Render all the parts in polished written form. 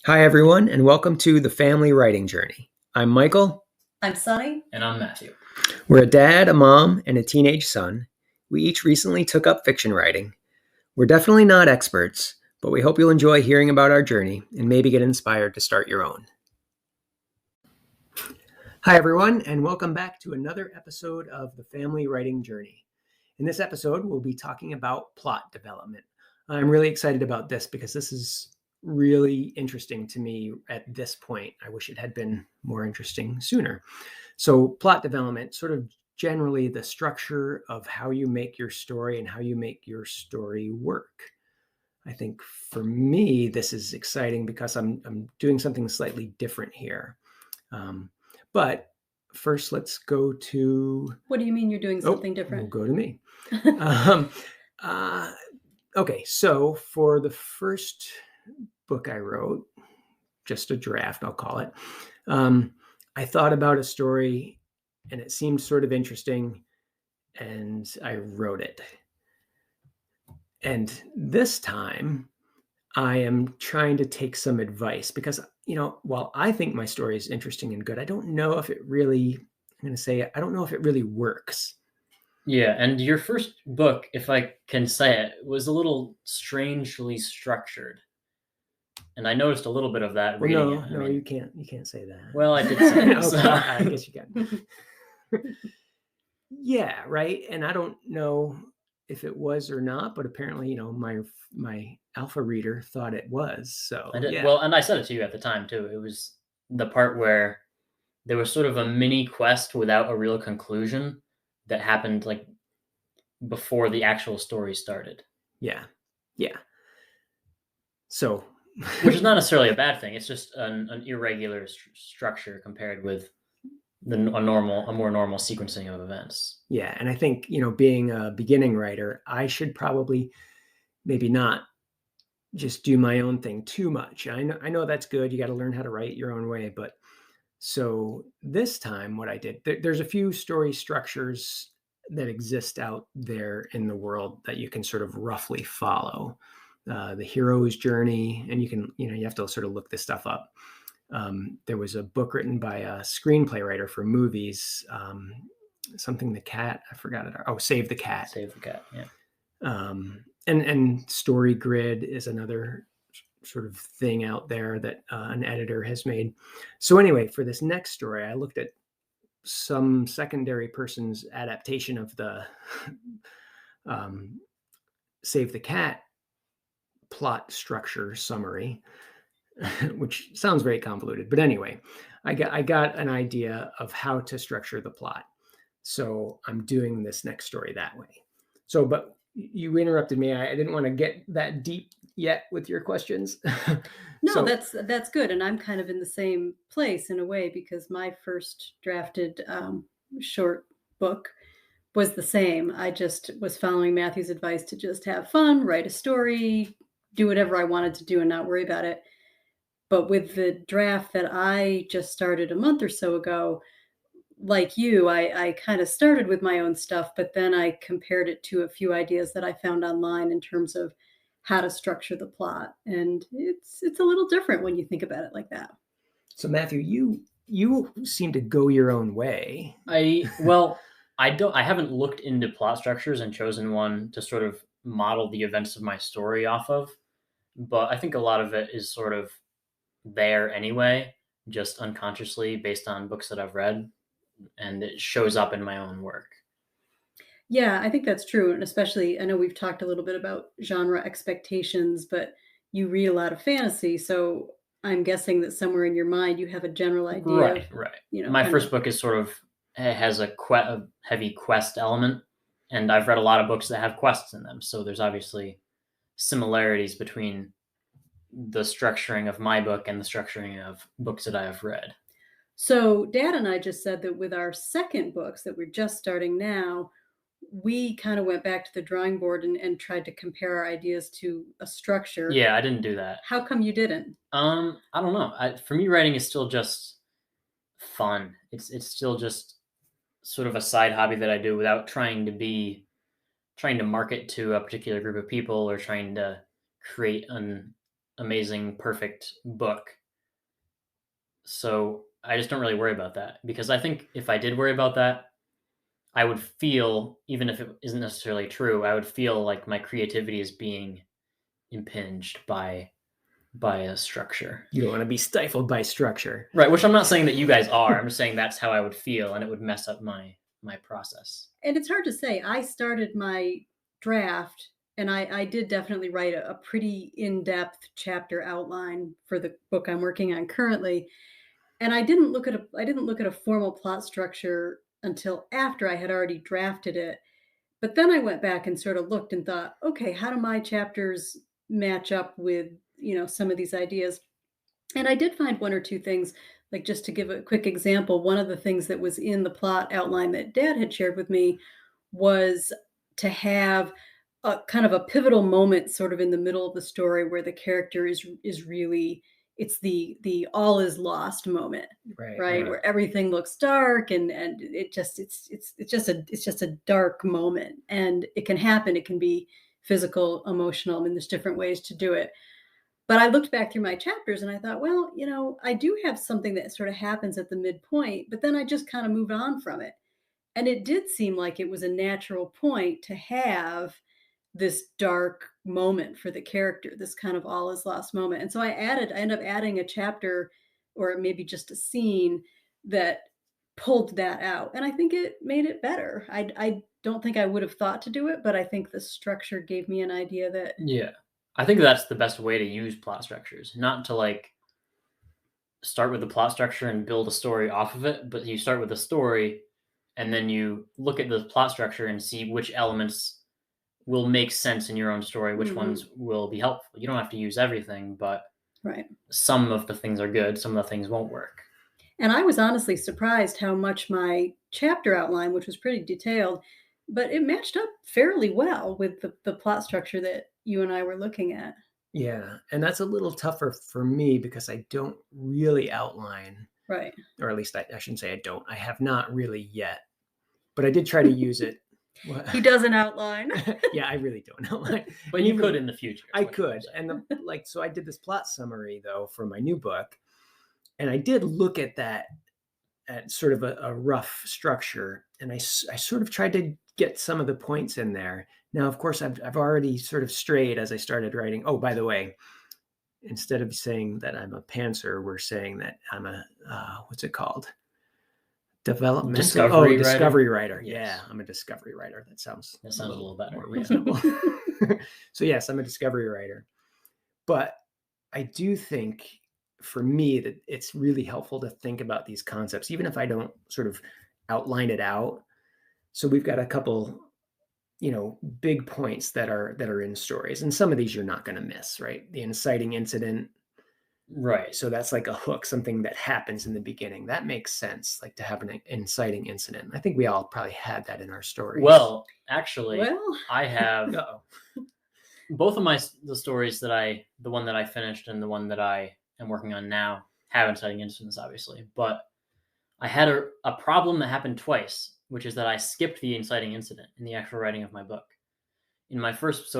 Hi, everyone, and welcome to the Family Writing Journey. I'm Michael. I'm Sunny. And I'm Matthew. We're a dad, a mom, and a teenage son. We each recently took up fiction writing. We're definitely not experts, but we hope you'll enjoy hearing about our journey and maybe get inspired to start your own. Hi, everyone, and welcome back to another episode of the Family Writing Journey. In this episode, we'll be talking about plot development. I'm really excited about this because this is really interesting to me at this point. I wish it had been more interesting sooner. So plot development, sort of generally the structure of how you make your story and how you make your story work. I think for me, this is exciting because I'm doing something slightly different here. But first, let's go to... What do you mean you're doing something different? We'll go to me. Okay, so for the first book I wrote, just a draft, I'll call it, I thought about a story and it seemed sort of interesting and I wrote it. And this time I am trying to take some advice because, while I think my story is interesting and good, I don't know if it really, I don't know if it really works. Yeah, and your first book, if I can say it, was a little strangely structured. And I noticed a little bit of that reading it. No, you can't say that. Well, I did say it. So. I guess you can. Yeah, right. And I don't know if it was or not, but apparently, my alpha reader thought it was. So yeah. Well, and I said it to you at the time too. It was the part where there was sort of a mini quest without a real conclusion that happened like before the actual story started. Yeah. So, which is not necessarily a bad thing. It's just an irregular structure compared with a more normal sequencing of events. Yeah, and I think being a beginning writer, I should probably maybe not just do my own thing too much. I know that's good. You got to learn how to write your own way, but so this time, what I did, there's a few story structures that exist out there in the world that you can sort of roughly follow. The hero's journey, and you have to sort of look this stuff up. There was a book written by a screenplay writer for movies, something the cat, I forgot it. Oh, Save the Cat. Save the Cat, yeah. And Story Grid is another sort of thing out there that an editor has made. So anyway, for this next story, I looked at some secondary person's adaptation of the Save the Cat plot structure summary, which sounds very convoluted. But anyway, I got an idea of how to structure the plot. So I'm doing this next story that way. So, but you interrupted me. I didn't want to get that deep yet with your questions. No, that's good. And I'm kind of in the same place in a way, because my first drafted short book was the same. I just was following Matthew's advice to just have fun, write a story, do whatever I wanted to do and not worry about it. But with the draft that I just started a month or so ago, like you, I kind of started with my own stuff, but then I compared it to a few ideas that I found online in terms of how to structure the plot. And it's a little different when you think about it like that. So Matthew, you seem to go your own way. I haven't looked into plot structures and chosen one to sort of model the events of my story off of, but I think a lot of it is sort of there anyway, just unconsciously based on books that I've read, and it shows up in my own work. Yeah, I think that's true. And especially, I know we've talked a little bit about genre expectations, but you read a lot of fantasy. So I'm guessing that somewhere in your mind, you have a general idea. Right. My first book is sort of, has a heavy quest element, and I've read a lot of books that have quests in them. So there's obviously similarities between the structuring of my book and the structuring of books that I have read. So Dad and I just said that with our second books that we're just starting now, we kind of went back to the drawing board and tried to compare our ideas to a structure. Yeah, I didn't do that. How come you didn't? I don't know. For me, writing is still just fun. It's still just sort of a side hobby that I do without trying to market to a particular group of people or trying to create an amazing, perfect book. So I just don't really worry about that, because I think if I did worry about that, I would feel, even if it isn't necessarily true, I would feel like my creativity is being impinged by a structure. You don't want to be stifled by structure. Right, which I'm not saying that you guys are. I'm just saying that's how I would feel, and it would mess up my process. And it's hard to say. I started my draft, and I did definitely write a pretty in-depth chapter outline for the book I'm working on currently. And I didn't look at a formal plot structure until after I had already drafted it. But then I went back and sort of looked and thought, okay, how do my chapters match up with, some of these ideas? And I did find one or two things, like just to give a quick example, one of the things that was in the plot outline that Dad had shared with me was to have a kind of a pivotal moment sort of in the middle of the story where the character is really, it's the all is lost moment, Right. right? Where everything looks dark, and it's just a dark moment, and it can happen. It can be physical, emotional. I mean, there's different ways to do it. But I looked back through my chapters and I thought, well, I do have something that sort of happens at the midpoint, but then I just kind of moved on from it. And it did seem like it was a natural point to have this dark moment for the character, this kind of all is lost moment. And so I ended up adding a chapter, or maybe just a scene that pulled that out. And I think it made it better. I don't think I would have thought to do it, but I think the structure gave me an idea that, Yeah. I think that's the best way to use plot structures, not to like start with the plot structure and build a story off of it, but you start with the story and then you look at the plot structure and see which elements will make sense in your own story, which ones will be helpful. You don't have to use everything, but right. some of the things are good, some of the things won't work. And I was honestly surprised how much my chapter outline, which was pretty detailed, but it matched up fairly well with the plot structure that you and I were looking at. Yeah. And that's a little tougher for me because I don't really outline, Right. or at least I shouldn't say I don't. I have not really yet, but I did try to use it. He doesn't outline. Yeah, I really don't outline. But you could in the future. I could. And so I did this plot summary though for my new book. And I did look at that at sort of a rough structure. And I sort of tried to get some of the points in there. Now, of course, I've already sort of strayed as I started writing. Oh, by the way, instead of saying that I'm a pantser, we're saying that I'm a, what's it called? Developmental discovery writer. Yes. Yeah, I'm a discovery writer. That sounds a little better. more reasonable. So yes, I'm a discovery writer. But I do think for me that it's really helpful to think about these concepts, even if I don't sort of outline it out. So we've got a couple, big points that are in stories, and some of these you're not going to miss, right? The inciting incident. Right. So that's like a hook, something that happens in the beginning. That makes sense, like to have an inciting incident. I think we all probably had that in our stories. Well, actually, Well, I have Uh-oh. both of the stories the one that I finished and the one that I am working on now have inciting incidents, obviously. But I had a problem that happened twice, which is that I skipped the inciting incident in the actual writing of my book. In my first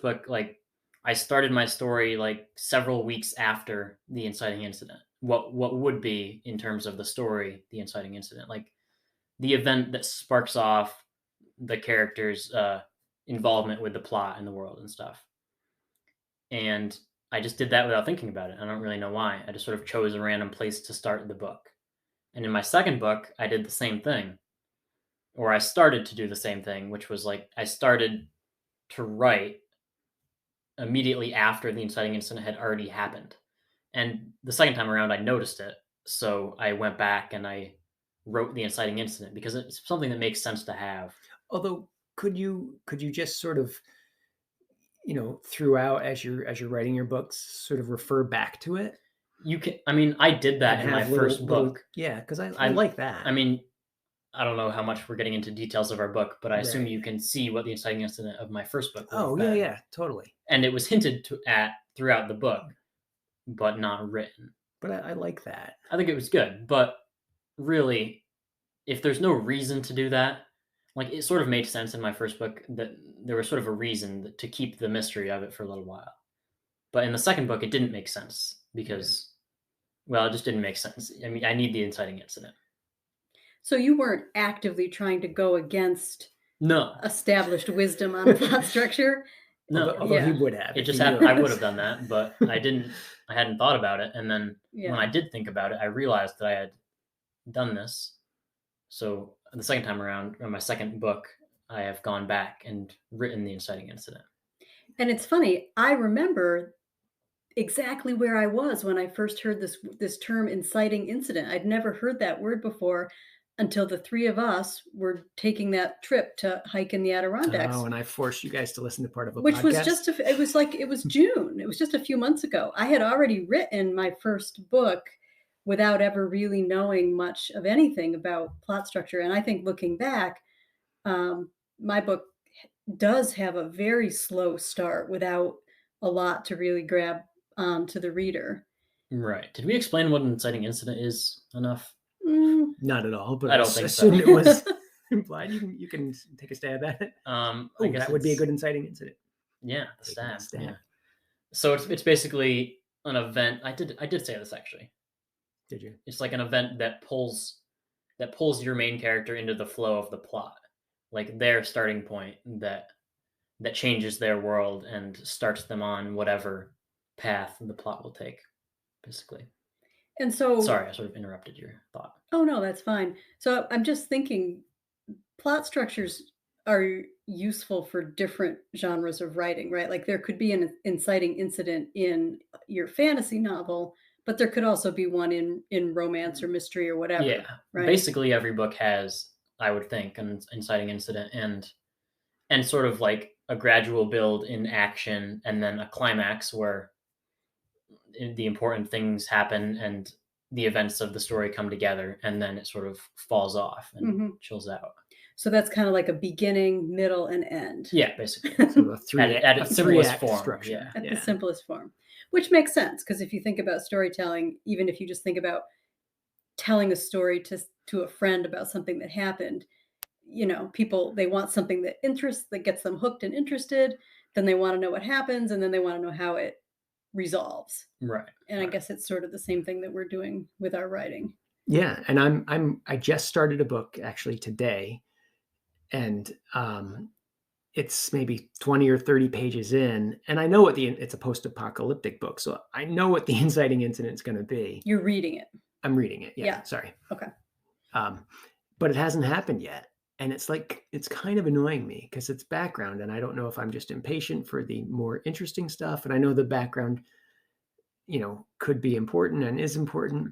book, like I started my story like several weeks after the inciting incident. What would be, in terms of the story, the inciting incident, like the event that sparks off the character's involvement with the plot and the world and stuff. And I just did that without thinking about it. I don't really know why. I just sort of chose a random place to start the book. And in my second book, I did the same thing. Or I started to do the same thing, which was like I started to write immediately after the inciting incident had already happened. And the second time around, I noticed it. So I went back and I wrote the inciting incident because it's something that makes sense to have. Although, could you just sort of, throughout as you're writing your books, sort of refer back to it? You can. I mean, I did that in my first book. Yeah, because I like that. I mean, I don't know how much we're getting into details of our book, but I assume you can see what the inciting incident of my first book was. Oh, yeah, totally. And it was hinted at throughout the book, but not written. But I like that. I think it was good. But really, if there's no reason to do that, like it sort of made sense in my first book that there was sort of a reason to keep the mystery of it for a little while. But in the second book, it didn't make sense because, well, it just didn't make sense. I mean, I need the inciting incident. So you weren't actively trying to go against No, established wisdom on plot structure. no. Although he Yeah. would have. It if just he happened. I knew. would have done that, but I didn't. I hadn't thought about it, and then when I did think about it, I realized that I had done this. So the second time around, in my second book, I have gone back and written the inciting incident. And it's funny, I remember exactly where I was when I first heard this term inciting incident. I'd never heard that word before until the three of us were taking that trip to hike in the Adirondacks. Oh, and I forced you guys to listen to part of a Which podcast. was just it was June. It was just a few months ago. I had already written my first book without ever really knowing much of anything about plot structure. And I think looking back, my book does have a very slow start without a lot to really grab to the reader. Right. Did we explain what an inciting incident is enough? Not at all, but I don't think as so. soon it was implied. You can take a stab at it. I Oh, guess that would be a it's- good inciting incident. Yeah, the Taking a stab. stab. Yeah. So it's basically an event. I did say this actually. Did you? It's like an event that pulls your main character into the flow of the plot, like their starting point that changes their world and starts them on whatever path the plot will take, basically. And so Sorry, I sort of interrupted your thought. Oh no, that's fine. So I'm just thinking plot structures are useful for different genres of writing, right? Like there could be an inciting incident in your fantasy novel, but there could also be one in romance or mystery or whatever. Yeah, right? basically every book has, I would think, an inciting incident and sort of like a gradual build in action and then a climax where the important things happen and the events of the story come together, and then it sort of falls off and chills out. So that's kind of like a beginning, middle, and end. Yeah, basically. So a three At its simplest form, structure. yeah. At the simplest form, which makes sense because if you think about storytelling, even if you just think about telling a story to a friend about something that happened, people, they want something that gets them hooked and interested. Then they want to know what happens, and then they want to know how it resolves. Right. And I guess it's sort of the same thing that we're doing with our writing. Yeah, and I just started a book actually today, and it's maybe 20 or 30 pages in, and I know it's a post-apocalyptic book, so I know what the inciting incident is going to be. You're reading it. I'm reading it. Yeah. Sorry. Okay. But it hasn't happened yet. And it's kind of annoying me because it's background. And I don't know if I'm just impatient for the more interesting stuff. And I know the background, could be important and is important,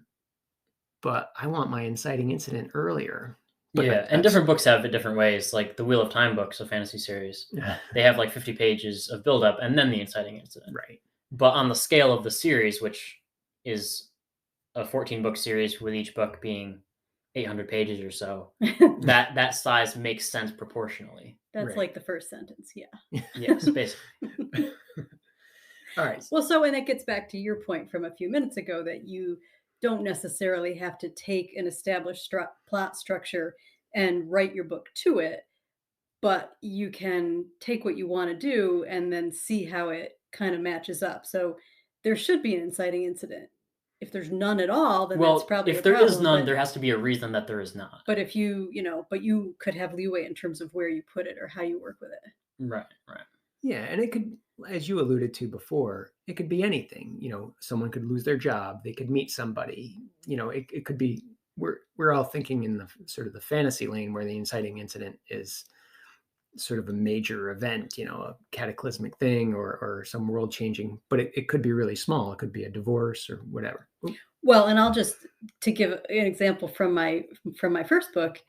but I want my inciting incident earlier. But yeah. And different books have it different ways. Like the Wheel of Time books, a fantasy series, they have like 50 pages of buildup and then the inciting incident. Right. But on the scale of the series, which is a 14-book series with each book being 800 pages or so, that size makes sense proportionally. That's Right. like the first sentence. Yeah. Yes, basically. All right. Well, so, and that gets back to your point from a few minutes ago that you don't necessarily have to take an established plot structure and write your book to it, but you can take what you want to do and then see how it kind of matches up. So there should be an inciting incident. If there's none at all, then that's probably if a there is problem, none, there has to be a reason that there is not. But if but you could have leeway in terms of where you put it or how you work with it. Right. Yeah, and it could, as you alluded to before, it could be anything. Someone could lose their job. They could meet somebody. It could be. We're all thinking in the sort of the fantasy lane where the inciting incident is sort of a major event, a cataclysmic thing or some world changing. But it could be really small. It could be a divorce or whatever. Well, and I'll just to give an example from my first book,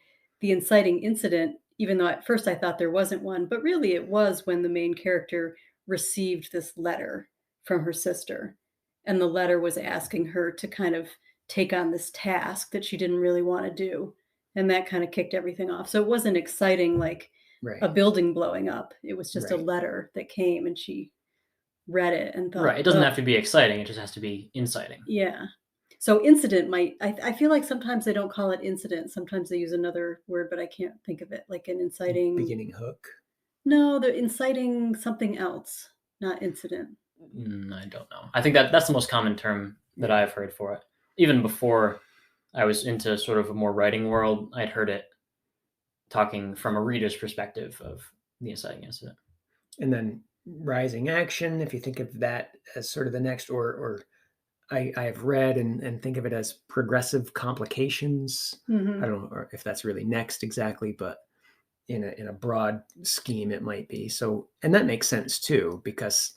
the inciting incident, even though at first I thought there wasn't one, but really it was when the main character received this letter from her sister. And the letter was asking her to kind of take on this task that she didn't really want to do. And that kind of kicked everything off. So it wasn't exciting like Right. a building blowing up. It was just a Right. letter that came and she read it and thought, Right. It doesn't "Oh." have to be exciting. It just has to be inciting. Yeah. So incident I feel like sometimes they don't call it incident. Sometimes they use another word, but I can't think of it. Like an inciting. Beginning hook. No, they're inciting something else, not incident. I don't know. I think that's the most common term that I've heard for it. Even before I was into sort of a more writing world, I'd heard it talking from a reader's perspective of the inciting incident. And then rising action, if you think of that as sort of the next, or I have read and think of it as progressive complications. Mhm. I don't know if that's really next exactly, but in a broad scheme, it might be. So, and that makes sense too, because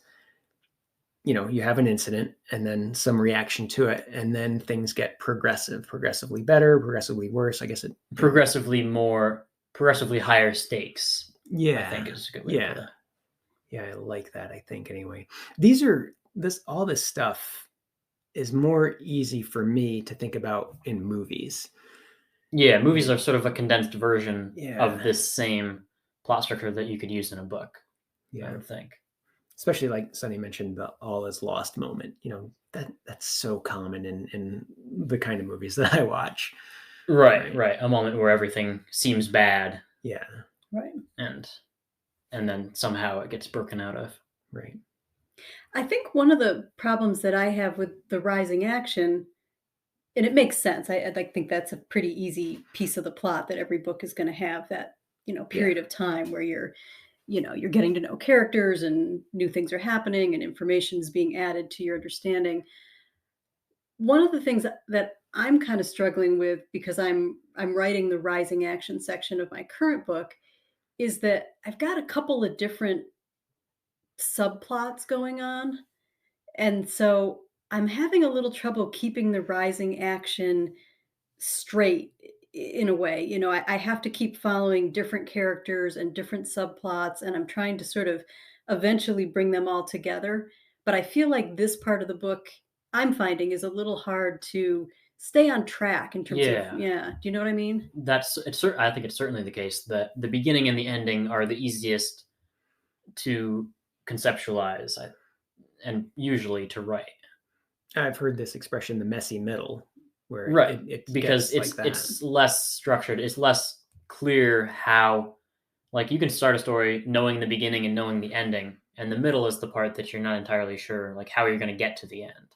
you have an incident and then some reaction to it, and then things get progressively better, progressively worse. I guess it Progressively higher stakes. yeah, I think is a good way to put it. Yeah, I like that. I think anyway. All this stuff is more easy for me to think about in movies. Yeah, movies are sort of a condensed version Yeah. of this same plot structure that you could use in a book. I Yeah, would think. especially like Sonny mentioned, the all is lost moment. That's so common in the kind of movies that I watch. Right. A moment where everything seems bad, Yeah, Right. and then somehow it gets broken out of. right. I think one of the problems that I have with the rising action, and it makes sense. I like think that's a pretty easy piece of the plot that every book is going to have that, period of time where you're getting to know characters and new things are happening and information is being added to your understanding. One of the things that I'm kind of struggling with because I'm writing the rising action section of my current book is that I've got a couple of different subplots going on. And so I'm having a little trouble keeping the rising action straight in a way. I have to keep following different characters and different subplots, and I'm trying to sort of eventually bring them all together. But I feel like this part of the book I'm finding is a little hard to stay on track in terms of, Yeah. do you know what I mean? I think it's certainly the case that the beginning and the ending are the easiest to conceptualize and usually to write. I've heard this expression, the messy middle, where Right, it because gets like that. it's less structured. It's less clear how, like, you can start a story knowing the beginning and knowing the ending, and the middle is the part that you're not entirely sure, like, how you're going to get to the end.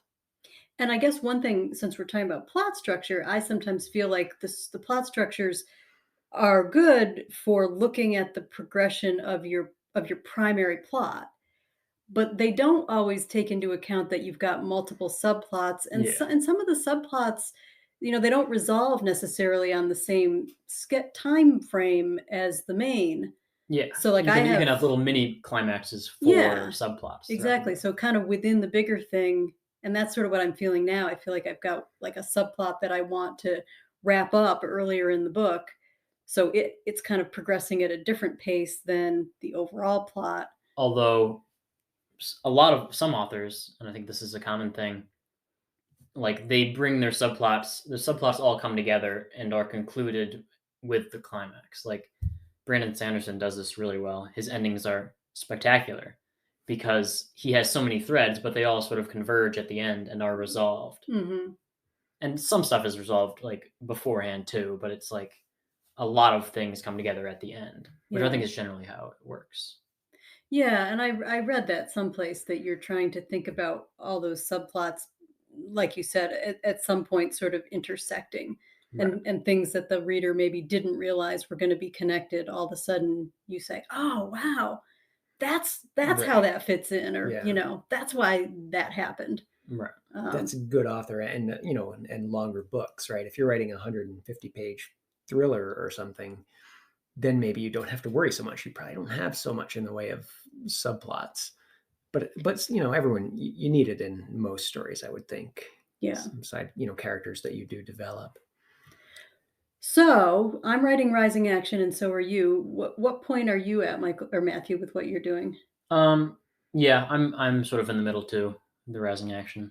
And I guess one thing, since we're talking about plot structure, I sometimes feel like the plot structures are good for looking at the progression of your primary plot, but they don't always take into account that you've got multiple subplots, and Yeah. and some of the subplots, they don't resolve necessarily on the same time frame as the main. Yeah, So like you can have have little mini climaxes for Yeah, subplots. exactly. So kind of within the bigger thing, and that's sort of what I'm feeling now. I feel like I've got like a subplot that I want to wrap up earlier in the book. So it's kind of progressing at a different pace than the overall plot. Although a lot of some authors, and I think this is a common thing, like they bring their subplots. The subplots all come together and are concluded with the climax. Like Brandon Sanderson does this really well. His endings are spectacular because he has so many threads, but they all sort of converge at the end and are resolved. Hmm. And some stuff is resolved like beforehand too, but it's like a lot of things come together at the end, which I Yeah. think is generally how it works. Yeah, and I read that someplace that you're trying to think about all those subplots, like you said, at some point sort of intersecting, Right. and things that the reader maybe didn't realize were going to be connected. All of a sudden, you say, "Oh, wow, that's how Right. that fits in," or Yeah. that's why that happened. Right. That's a good author, and and longer books, right? If you're writing a 150-page thriller or something, then maybe you don't have to worry so much. You probably don't have so much in the way of subplots. But everyone, you need it in most stories, I would think. Yeah. Some side, characters that you do develop. So I'm writing Rising Action, and so are you. What point are you at, Michael or Matthew, with what you're doing? Yeah, I'm sort of in the middle too, the rising action.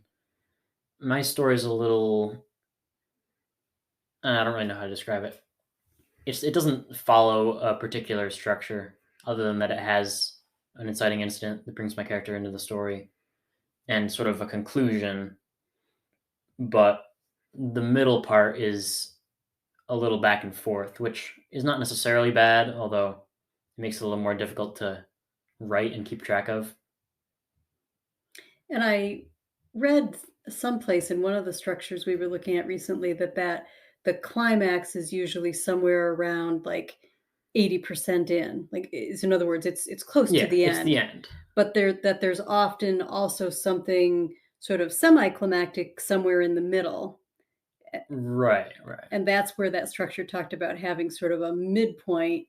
My story is a little I don't really know how to describe it. It doesn't follow a particular structure other than that it has an inciting incident that brings my character into the story and sort of a conclusion, but the middle part is a little back and forth, which is not necessarily bad, although it makes it a little more difficult to write and keep track of. And I read someplace in one of the structures we were looking at recently that the climax is usually somewhere around like 80% in. Like is in other words, it's close to Yeah, the it's the end. end. But there's often also something sort of semi-climactic somewhere in the middle. Right, right. And that's where that structure talked about having sort of a midpoint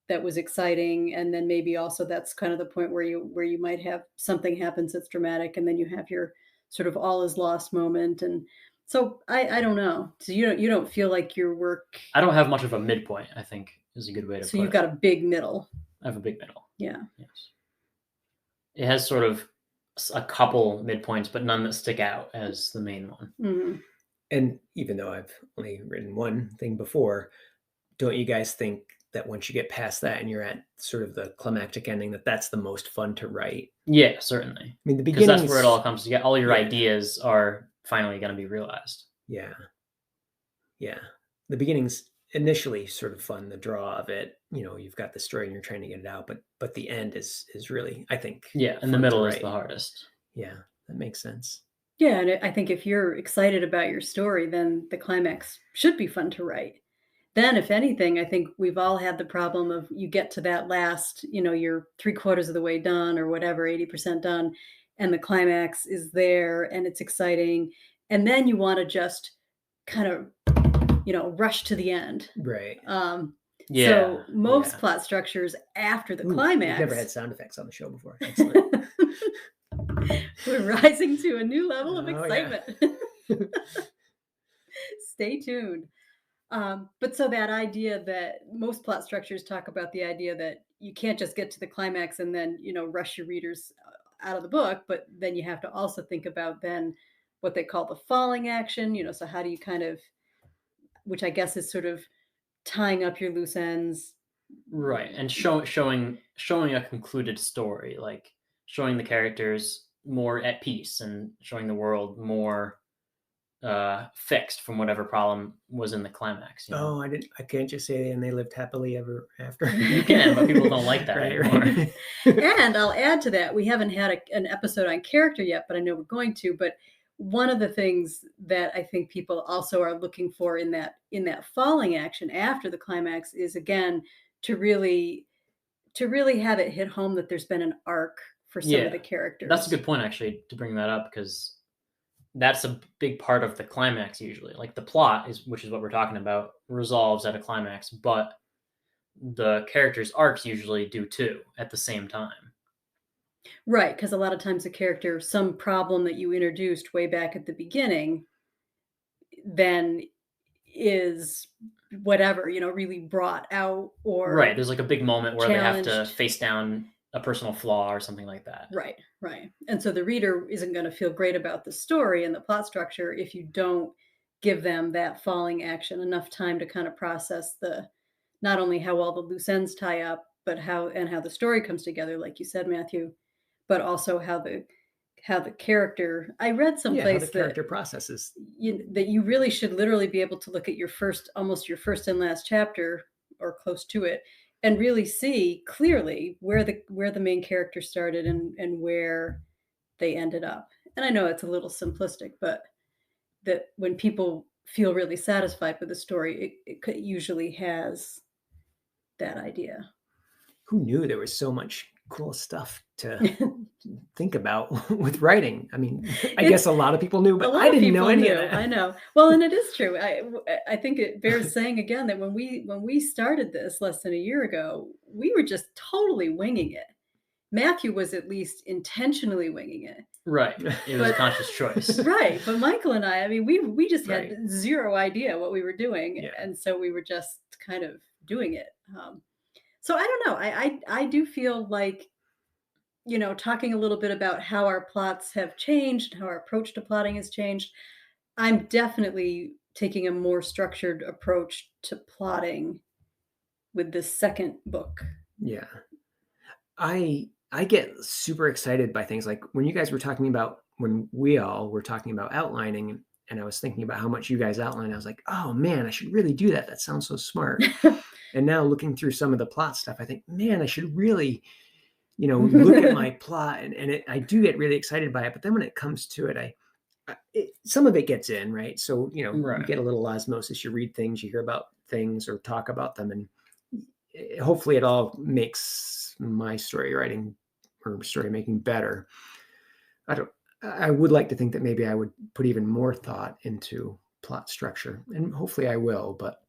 that was exciting, and then maybe also that's kind of the point where you might have something happens that's dramatic, and then you have your sort of all is lost moment. And so I don't know. So you don't feel like your work. I don't have much of a midpoint, I think is a good way to So put you've it. got a big middle. I have a big middle. Yeah. Yes. It has sort of a couple midpoints, but none that stick out as the main one. Mhm. And even though I've only written one thing before, don't you guys think that once you get past that and you're at sort of the climactic ending, that that's the most fun to write? Yeah, certainly. I mean, the Because beginning that's where it all comes together. All your Yeah. ideas are finally going to be realized. Yeah. Yeah. The beginning's initially sort of fun, the draw of it. You've got the story and you're trying to get it out, but the end is really, I think. Yeah, and the fun to middle is write. the hardest. Yeah, that makes sense. Yeah, and I think if you're excited about your story, then the climax should be fun to write. Then, if anything, I think we've all had the problem of you get to that last, you're 3/4 of the way done or whatever, 80% done, and the climax is there and it's exciting. And then you want to just kind of, rush to the end. Right. Yeah. So most yeah. plot structures after the Ooh, climax. We've never had sound effects on the show before. Excellent. We're rising to a new level of Oh, yeah. excitement. Stay tuned. But so that idea that most plot structures talk about the idea that you can't just get to the climax and then, rush your readers out of the book, but then you have to also think about then what they call the falling action, so how do you kind of, which I guess is sort of tying up your loose ends. Right, and showing a concluded story, like showing the characters more at peace and showing the world more fixed from whatever problem was in the climax. Oh, I can't just say and they lived happily ever after. You can, but people don't like that anymore. Right. And I'll add to that, we haven't had an episode on character yet, but I know we're going to. But one of the things that I think people also are looking for in that falling action after the climax is, again, to really have it hit home that there's been an arc for some of the characters. That's a good point, actually, to bring that up, because that's a big part of the climax usually. Like the plot which is what we're talking about, resolves at a climax, but the characters' arcs usually do too at the same time. Right, because a lot of times the character, some problem that you introduced way back at the beginning, then is whatever, really brought out or Right, there's like a big moment where challenged. they have to face down a personal flaw or something like that. Right. And so the reader isn't going to feel great about the story and the plot structure if you don't give them that falling action, enough time to kind of process not only how all the loose ends tie up, but how the story comes together, like you said, Matthew, but also how the character. I read someplace how the character processes. That you really should literally be able to look at almost your first and last chapter or close to it, and really see clearly where the main character started and where they ended up. And I know it's a little simplistic, but that when people feel really satisfied with the story, it usually has that idea. Who knew there was so much cool stuff to think about with writing? I mean, I guess a lot of people knew, but I didn't know any of that. I know. Well, and it is true. I think it bears saying again that when we started this less than a year ago, we were just totally winging it. Matthew was at least intentionally winging it. Right. It was a conscious choice. Right. But Michael and I mean, we just had zero idea what we were doing. Yeah. And so we were just kind of doing it. So I don't know. I do feel like, talking a little bit about how our plots have changed, how our approach to plotting has changed. I'm definitely taking a more structured approach to plotting with this second book. Yeah. I get super excited by things like when you guys were talking about, when we all were talking about outlining, and I was thinking about how much you guys outline, I was like, oh man, I should really do that. That sounds so smart. And now looking through some of the plot stuff, I think, man, I should really look at my plot and I do get really excited by it. But then when it comes to it, some of it gets in, right? So, you Right. get a little osmosis, you read things, you hear about things or talk about them. And hopefully it all makes my story writing or story making better. I would like to think that maybe I would put even more thought into plot structure, and hopefully I will, but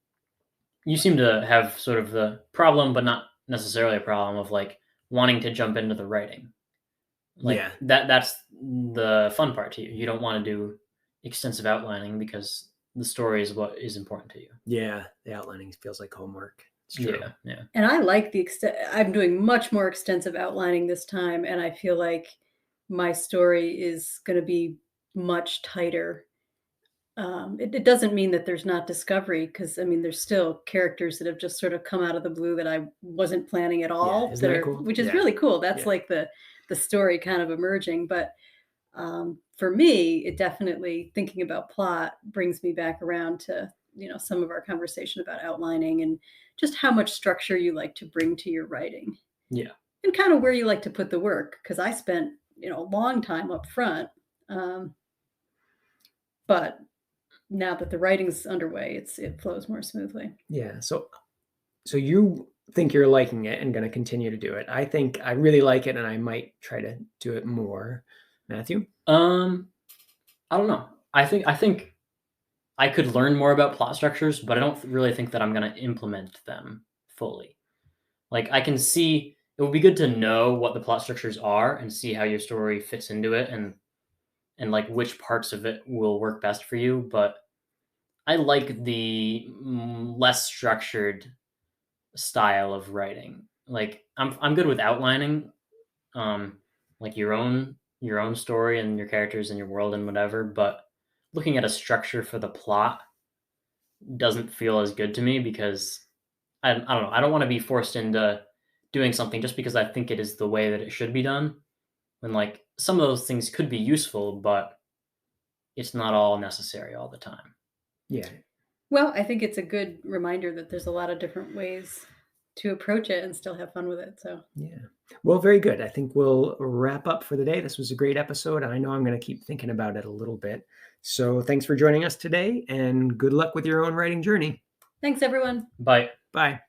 You seem to have sort of the problem, but not necessarily a problem of like wanting to jump into the writing. Like yeah. that's the fun part to you. You don't want to do extensive outlining because the story is what is important to you. Yeah, the outlining feels like homework. It's true. Yeah, yeah. And I like the extent. I'm doing much more extensive outlining this time, and I feel like my story is going to be much tighter. It doesn't mean that there's not discovery, because I mean there's still characters that have just sort of come out of the blue that I wasn't planning at all. isn't that cool? Which is Yeah. really cool. That's Yeah. like the story kind of emerging. But for me, it definitely, thinking about plot brings me back around to some of our conversation about outlining and just how much structure you like to bring to your writing. Yeah. And kind of where you like to put the work, because I spent a long time up front, but now that the writing's underway, it flows more smoothly. Yeah. So you think you're liking it and going to continue to do it. I think I really like it and I might try to do it more. Matthew? I don't know. I think I could learn more about plot structures, but I don't really think that I'm going to implement them fully. Like I can see it would be good to know what the plot structures are and see how your story fits into it and like which parts of it will work best for you, but I like the less structured style of writing. Like I'm good with outlining, like your own story and your characters and your world and whatever. But looking at a structure for the plot doesn't feel as good to me because I don't know. I don't want to be forced into doing something just because I think it is the way that it should be done. When like some of those things could be useful, but it's not all necessary all the time. Yeah. Well, I think it's a good reminder that there's a lot of different ways to approach it and still have fun with it. So yeah. Well, very good. I think we'll wrap up for the day. This was a great episode. I know I'm going to keep thinking about it a little bit. So thanks for joining us today and good luck with your own writing journey. thanks, everyone. Bye. Bye.